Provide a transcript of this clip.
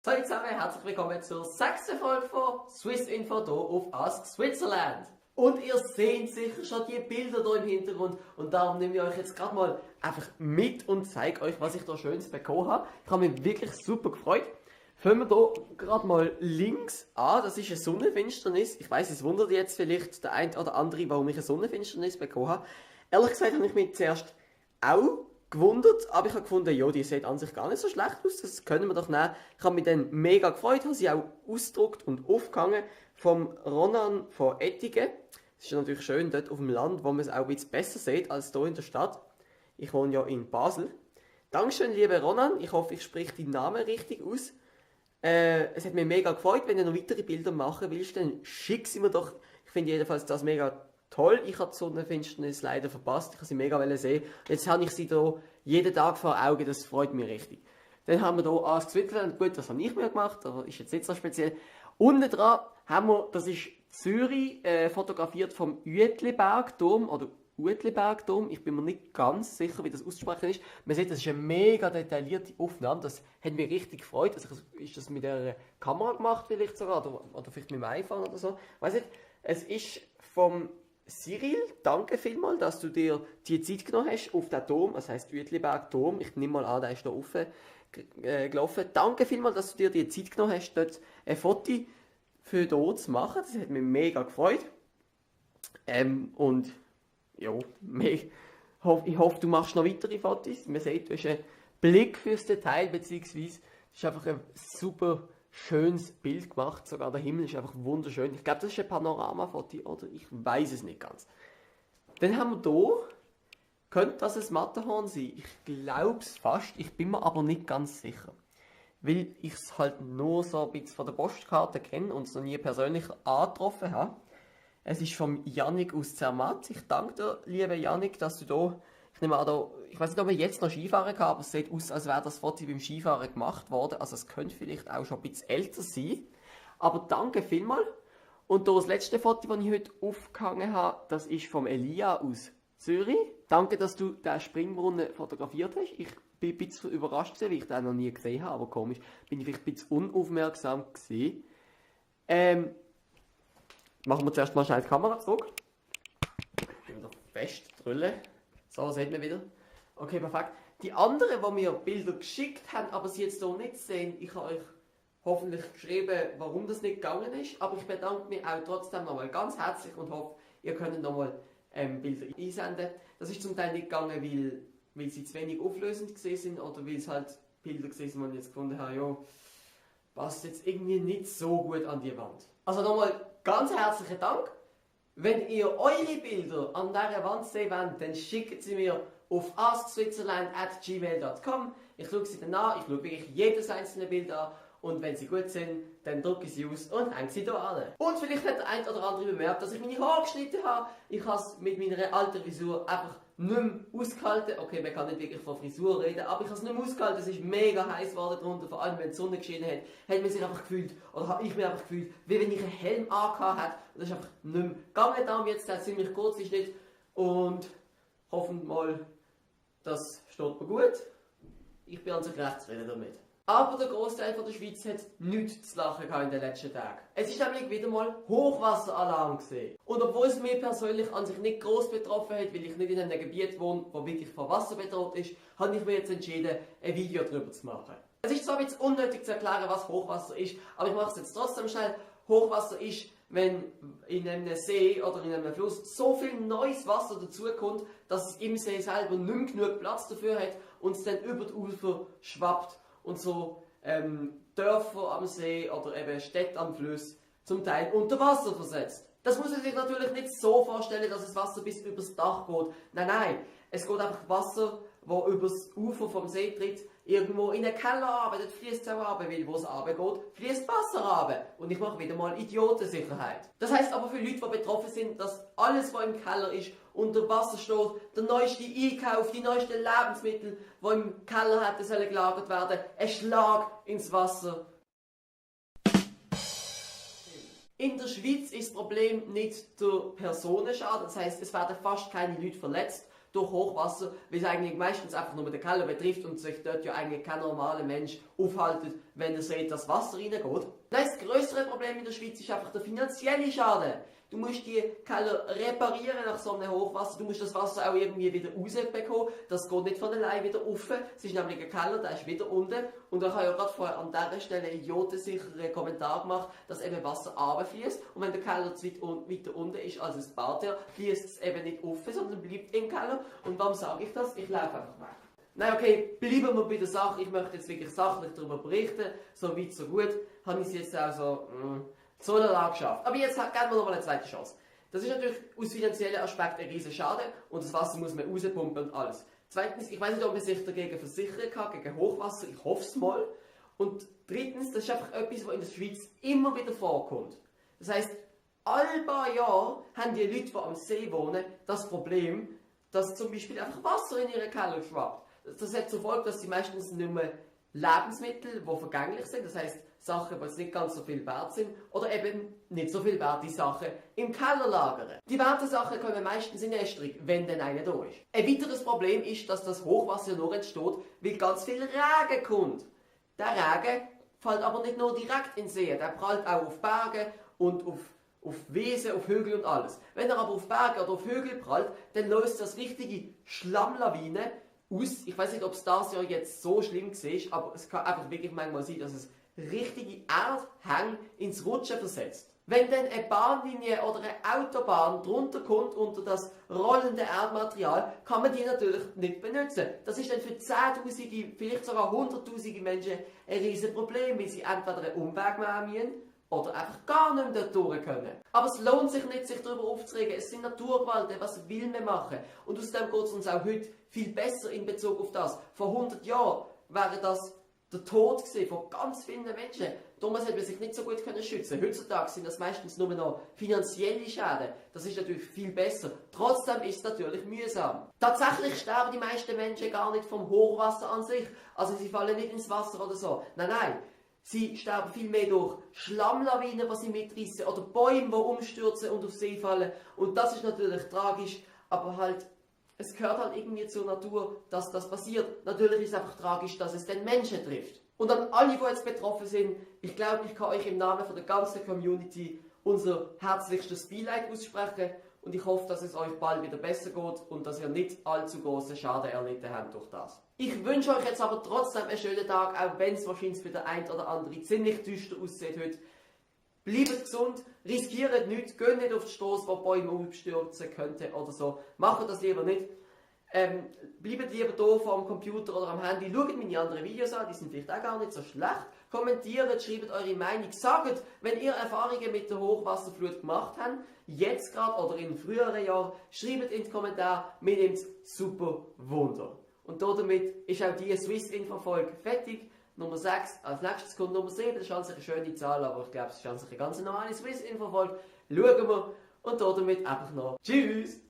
Hallo zusammen, herzlich willkommen zur 6. Folge von Swiss Info hier auf Ask Switzerland. Und ihr seht sicher schon die Bilder hier im Hintergrund und darum nehme ich euch jetzt gerade mal einfach mit und zeige euch, was ich da Schönes bekommen habe. Ich habe mich wirklich super gefreut. Fangen wir hier gerade mal links an, das ist eine Sonnenfinsternis. Ich weiß, es wundert jetzt vielleicht der ein oder andere, warum ich eine Sonnenfinsternis bekommen habe. Ehrlich gesagt habe ich mich zuerst auch gewundert, aber ich habe gefunden, ja, die sieht an sich gar nicht so schlecht aus, das können wir doch nehmen. Ich habe mich dann mega gefreut, habe sie auch ausgedruckt und aufgehangen vom Ronan von Ettigen. Das ist natürlich schön dort auf dem Land, wo man es auch ein bisschen besser sieht als hier in der Stadt. Ich wohne ja in Basel. Dankeschön, lieber Ronan, ich hoffe, ich spreche deinen Namen richtig aus. Es hat mich mega gefreut, wenn du noch weitere Bilder machen willst, dann schick sie mir doch. Ich finde jedenfalls das mega toll. Ich habe die Sonnenfinsternis leider verpasst. Ich habe sie mega sehen. Jetzt habe ich sie hier jeden Tag vor Augen. Das freut mich richtig. Dann haben wir hier Ask Switzerland. Gut, das habe ich mir gemacht. Aber ist jetzt nicht so speziell. Unten dran haben wir, das ist Zürich, fotografiert vom Uetlibergturm. Oder Uetlibergturm. Ich bin mir nicht ganz sicher, wie das auszusprechen ist. Man sieht, das ist eine mega detaillierte Aufnahme. Das hat mich richtig gefreut. Also ist das mit der Kamera gemacht vielleicht sogar? Oder vielleicht mit dem iPhone oder so. Weiß nicht. Es ist vom Cyril, danke vielmals, dass du dir die Zeit genommen hast auf den Turm, das heisst Uetliberg Turm. Ich nehme mal an, der ist hier offen gelaufen. Danke vielmals, dass du dir die Zeit genommen hast, dort ein Foto für hier zu machen. Das hat mich mega gefreut. Und ja, ich hoffe, du machst noch weitere Fotos. Man sieht, du hast einen Blick fürs Detail, beziehungsweise es ist einfach ein super schönes Bild gemacht, sogar der Himmel ist einfach wunderschön. Ich glaube, das ist ein Panoramafoto, oder? Ich weiß es nicht ganz. Dann haben wir hier, könnte das ein Matterhorn sein? Ich glaube es fast, ich bin mir aber nicht ganz sicher. Weil ich es halt nur so ein bisschen von der Postkarte kenne und es noch nie persönlich angetroffen habe. Es ist vom Yannick aus Zermatt. Ich danke dir, lieber Yannick, dass du hier, ich nehme an, ich weiß nicht, ob wir jetzt noch Skifahren kann, aber es sieht aus, als wäre das Foto beim Skifahren gemacht worden. Also es könnte vielleicht auch schon ein bisschen älter sein. Aber danke vielmals. Und das letzte Foto, das ich heute aufgehangen habe, das ist vom Elia aus Zürich. Danke, dass du den Springbrunnen fotografiert hast. Ich bin ein bisschen überrascht, weil ich den noch nie gesehen habe, aber komisch, bin ich vielleicht ein bisschen unaufmerksam gewesen. Machen wir zuerst mal schnell die Kamera zurück. Wieder fest drüllen. So, sieht man wieder. Okay, perfekt. Die anderen, die mir Bilder geschickt haben, aber sie jetzt hier nicht sehen, ich habe euch hoffentlich geschrieben, warum das nicht gegangen ist. Aber ich bedanke mich auch trotzdem nochmal ganz herzlich und hoffe, ihr könnt nochmal Bilder einsenden. Das ist zum Teil nicht gegangen, weil sie zu wenig auflösend gesehen sind oder weil es halt Bilder gesehen sind, die ich jetzt gefunden habe, ja, passt jetzt irgendwie nicht so gut an die Wand. Also nochmal ganz herzlichen Dank. Wenn ihr eure Bilder an dieser Wand sehen wollt, dann schickt sie mir auf askswitzerland@gmail.com. Ich schaue sie dann an, ich schaue wirklich jedes einzelne Bild an und wenn sie gut sind, dann drücke ich sie aus und hänge sie hier an. Und vielleicht hat der ein oder andere bemerkt, dass ich meine Haare geschnitten habe. Ich habe es mit meiner alten Frisur einfach nicht mehr ausgehalten. Okay, man kann nicht wirklich von Frisur reden, aber ich habe es nicht mehr ausgehalten. Es ist mega heiß geworden drunter, vor allem wenn die Sonne geschienen hat. Hat man sich einfach gefühlt, oder habe ich mich einfach gefühlt, wie wenn ich einen Helm angehabt hätte. Und das ist einfach nicht mehr gegangen. Darum jetzt der ziemlich kurz Schnitt und hoffen mal, das steht mir gut. Ich bin an sich recht zufrieden damit. Aber der Großteil der Schweiz hat nichts zu lachen in den letzten Tagen. Es ist nämlich wieder mal Hochwasseralarm gesehen. Und obwohl es mich persönlich an sich nicht gross betroffen hat, weil ich nicht in einem Gebiet wohne, wo wirklich von Wasser bedroht ist, habe ich mir jetzt entschieden, ein Video darüber zu machen. Es ist zwar ein bisschen unnötig zu erklären, was Hochwasser ist, aber ich mache es jetzt trotzdem schnell. Hochwasser ist, wenn in einem See oder in einem Fluss so viel neues Wasser dazukommt, dass es im See selber nicht mehr genug Platz dafür hat und es dann über die Ufer schwappt. Und so Dörfer am See oder eben Städte am Fluss zum Teil unter Wasser versetzt. Das muss man sich natürlich nicht so vorstellen, dass das Wasser bis übers Dach geht. Nein, nein. Es geht einfach Wasser, das übers Ufer vom See tritt, irgendwo in den Keller runter. Dort fließt es auch runter, weil wo es runtergeht, fließt Wasser runter. Und ich mache wieder mal Idiotensicherheit. Das heisst aber für Leute, die betroffen sind, dass alles, was im Keller ist, unter Wasser steht, der neueste Einkauf, die neuesten Lebensmittel, die im Keller hätten sollen gelagert werden, ein Schlag ins Wasser. In der Schweiz ist das Problem nicht der Personenschaden, das heisst, es werden fast keine Leute verletzt. durch Hochwasser, weil es eigentlich meistens einfach nur den Keller betrifft und sich dort ja eigentlich kein normaler Mensch aufhaltet, wenn er sieht, dass Wasser reingeht. Das größere Problem in der Schweiz ist einfach der finanzielle Schaden. Du musst die Keller reparieren nach so einem Hochwasser. Du musst das Wasser auch irgendwie wieder rausbekommen. Das geht nicht von allein wieder rauf. Es ist nämlich ein Keller, der ist wieder unten. Und ich habe ja gerade vorher an dieser Stelle einen idiotensicheren Kommentar gemacht, dass eben Wasser runterfließt. Und wenn der Keller zu weiter unten ist als das Bad, fließt es eben nicht rauf, sondern bleibt im Keller. Und warum sage ich das? Ich laufe einfach weg. Nein, okay, bleiben wir bei der Sache. Ich möchte jetzt wirklich sachlich darüber berichten. So weit, so gut. Habe ich es jetzt auch so eine Lage geschafft. Aber jetzt geben wir noch mal eine zweite Chance. Das ist natürlich aus finanziellen Aspekten ein riesen Schaden und das Wasser muss man rauspumpen und alles. Zweitens, ich weiß nicht, ob man sich dagegen versichern kann, gegen Hochwasser, ich hoffe es mal. Und drittens, das ist einfach etwas, was in der Schweiz immer wieder vorkommt. Das heisst, alle paar Jahre haben die Leute, die am See wohnen, das Problem, dass zum Beispiel einfach Wasser in ihren Keller schwappt. Das hat zur Folge, dass sie meistens nicht mehr Lebensmittel, die vergänglich sind, das heisst Sachen, die nicht ganz so viel wert sind, oder eben nicht so viel werte Sachen im Keller lagern. Die werten Sachen kommen meistens in Estrich, wenn dann einer da ist. Ein weiteres Problem ist, dass das Hochwasser nur entsteht, weil ganz viel Regen kommt. Der Regen fällt aber nicht nur direkt in den See, der prallt auch auf Berge und auf Wiesen, auf Hügel und alles. Wenn er aber auf Berge oder auf Hügel prallt, dann löst das richtige Schlammlawine aus. Ich weiß nicht, ob es das Jahr jetzt so schlimm war, aber es kann einfach wirklich manchmal sein, dass es richtige Erdhänge ins Rutschen versetzt. Wenn dann eine Bahnlinie oder eine Autobahn drunter kommt unter das rollende Erdmaterial, kann man die natürlich nicht benutzen. Das ist dann für Zehntausende, vielleicht sogar Hunderttausende Menschen ein riesen Problem, weil sie entweder einen Umweg machen müssen oder einfach gar nicht mehr dort durch können. Aber es lohnt sich nicht, sich darüber aufzuregen. Es sind Naturgewalten, was will man machen? Und aus dem geht es uns auch heute viel besser in Bezug auf das. Vor 100 Jahren wäre das der Tod von ganz vielen Menschen. Damals hat man sich nicht so gut schützen können. Heutzutage sind das meistens nur noch finanzielle Schäden. Das ist natürlich viel besser. Trotzdem ist es natürlich mühsam. Tatsächlich sterben die meisten Menschen gar nicht vom Hochwasser an sich. Also sie fallen nicht ins Wasser oder so. Nein, nein. Sie sterben vielmehr durch Schlammlawinen, die sie mitreißen, oder Bäume, die umstürzen und auf See fallen. Und das ist natürlich tragisch, aber halt, es gehört halt irgendwie zur Natur, dass das passiert. Natürlich ist es einfach tragisch, dass es den Menschen trifft. Und an alle, die jetzt betroffen sind, ich glaube, ich kann euch im Namen von der ganzen Community unser herzlichstes Beileid aussprechen. Und ich hoffe, dass es euch bald wieder besser geht und dass ihr nicht allzu großen Schaden erlitten habt durch das. Ich wünsche euch jetzt aber trotzdem einen schönen Tag, auch wenn es wahrscheinlich für den einen oder anderen ziemlich düster aussieht heute. Bleibt gesund, riskiert nichts, geht nicht auf die Straße, wo Bäume umstürzen könnten oder so. Macht das lieber nicht. Bleibt lieber hier vor dem Computer oder am Handy, schaut meine anderen Videos an, die sind vielleicht auch gar nicht so schlecht. Kommentiert, schreibt eure Meinung, sagt, wenn ihr Erfahrungen mit der Hochwasserflut gemacht habt, jetzt gerade oder in früheren Jahren, schreibt in die Kommentare, mir nimmt es super Wunder. Und damit ist auch die Swiss-Info-Folge fertig. Nummer 6, als nächstes kommt Nummer 7, das ist eine schöne Zahl, aber ich glaube, es ist eine ganz normale Swiss-Info-Folge. Schauen wir und damit einfach noch Tschüss!